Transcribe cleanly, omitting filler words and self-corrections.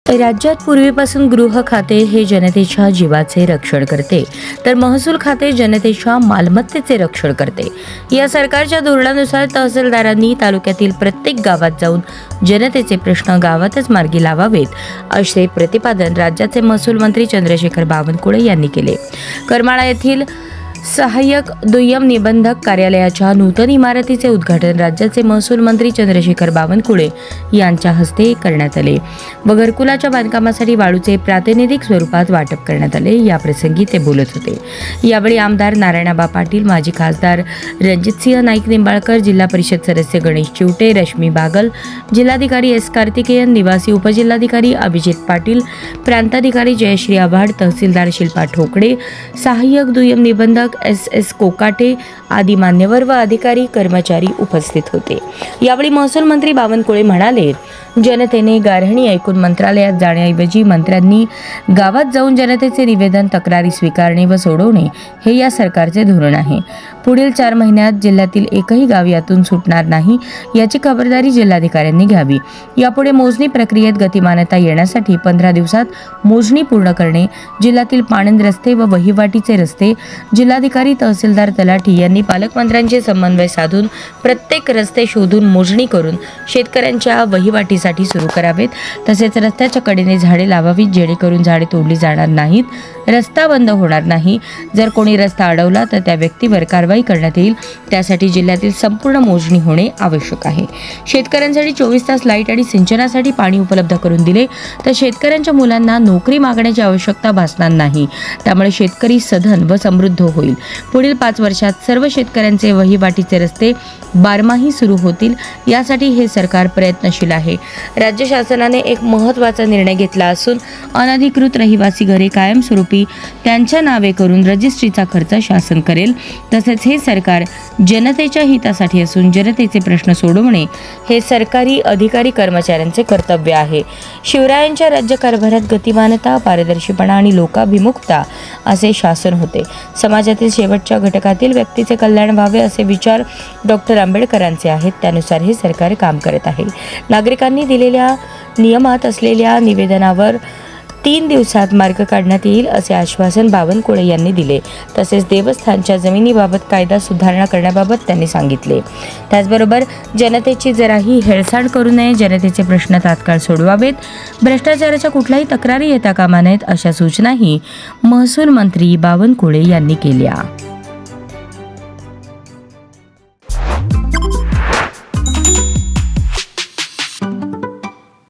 राज्यात पूर्वीपासून गृह खाते हे जनतेच्या जीवाचे रक्षण करते, तर महसूल खाते जनतेच्या मालमत्तेचे रक्षण करते. या सरकारच्या धोरणानुसार तहसीलदारांनी तालुक्यातील प्रत्येक गावात जाऊन जनतेचे प्रश्न गावातच मार्गी लावावेत, असे प्रतिपादन राज्याचे महसूल मंत्री चंद्रशेखर बावनकुळे यांनी केले. करमाळा येथील सहाय्यक दुय्यम निबंधक कार्यालयाच्या नूतन इमारतीचे उद्घाटन राज्याचे महसूल मंत्री चंद्रशेखर बावनकुळे यांच्या हस्ते करण्यात आले व घरकुलाच्या बांधकामासाठी वाळूचे प्रातिनिधिक स्वरूपात वाटप करण्यात आले. या प्रसंगी ते बोलत होते. यावेळी आमदार नारायणबा पाटील, माजी खासदार रणजितसिंह नाईक निंबाळकर, जिल्हा परिषद सदस्य गणेश चिवटे, रश्मी बागल, जिल्हाधिकारी एस कार्तिकेयन, निवासी उपजिल्हाधिकारी अभिजित पाटील, प्रांताधिकारी जयश्री आव्हाड, तहसीलदार शिल्पा ठोकडे, सहाय्यक दुय्यम निबंधक एस कोकाटे आदी मान्यवर व अधिकारी कर्मचारी उपस्थित होते. यावेळी महसूल मंत्री बावनकुळे म्हणाले, जनतेने गाऱ्हाणी ऐकून मंत्रालयात जाण्याऐवजी मंत्र्यांनी गावात जाऊन जनतेचे निवेदन, तक्रारी स्वीकारणे व सोडवणे हे या सरकारचे धोरण आहे. पुढील 4 महिन्यात जिल्ह्यातील एकही गाव यातून सुटणार नाही याची खबरदारी जिल्हाधिकाऱ्यांनी घ्यावी. यापुढे मोजणी प्रक्रियेत गतिमानता येण्यासाठी 15 दिवसात मोजणी पूर्ण करणे, जिल्ह्यातील पाणंद रस्ते व वहिवाटीचे रस्ते जिल्हाधिकारी, तहसीलदार, तलाठी यांनी पालकमंत्र्यांचे समन्वय साधून प्रत्येक रस्ते शोधून मोजणी करून शेतकऱ्यांच्या वहिवाटीसाठी सुरू करावेत. तसेच रस्त्याच्या कडेने झाडे लावावीत, जेणेकरून झाडे तोडली जाणार नाहीत, रस्ता बंद होणार नाही. जर कोणी रस्ता अडवला तर त्या व्यक्तीवर कारवाई करण्यात येईल. त्यासाठी जिल्ह्यातील संपूर्ण मोजणी होणे आवश्यक आहे. शेतकऱ्यांसाठी 24 तास लाईट आणि सिंचनासाठी पाणी उपलब्ध करून दिले तर शेतकऱ्यांच्या मुलांना नोकरी मागण्याची आवश्यकता भासणार नाही. त्यामुळे शेतकरी सधन व समृद्ध होईल. पुढील 5 वर्षात सर्व शेतकऱ्यांचे वहिवाटीचे रस्ते बारमाही सुरू होतील. यासाठी हे सरकार प्रयत्नशील आहे. राज्य शासनाने एक महत्त्वाचा निर्णय घेतला असून अनधिकृत रहिवासी घरे कायमस्वरूपी त्यांच्या नावे करून रजिस्ट्रीचा खर्च शासन करेल. तसेच हे सरकार जनतेच्या हितासाठी असून जनतेचे प्रश्न सोडवणे हे सरकारी अधिकारी कर्मचाऱ्यांचे कर्तव्य आहे. शिवरायांच्या राज्यकारभारात गतिमानता, पारदर्शीपणा आणि लोकाभिमुखता असे शासन होते. समाजातील शेवटच्या घटकातील व्यक्तीचे कल्याण व्हावे असे विचार डॉक्टर आंबेडकरांचे आहेत. त्यानुसार हे सरकार काम करत आहे. नागरिकांनी दिलेल्या नियमात असलेल्या निवेदनावर 3 दिवसात मार्ग काढण्यात येईल असे आश्वासन बावनकुळे यांनी दिले. तसेच देवस्थानच्या जमिनीबाबत कायदा सुधारणा करण्याबाबत त्यांनी सांगितले. त्याचबरोबर जनतेची जराही हेळसांड करू नये, जनतेचे प्रश्न तात्काळ सोडवावेत, भ्रष्टाचाराच्या कुठल्याही तक्रारी येता कामा नयेत अशा सूचनाही महसूल मंत्री बावनकुळे यांनी केल्या.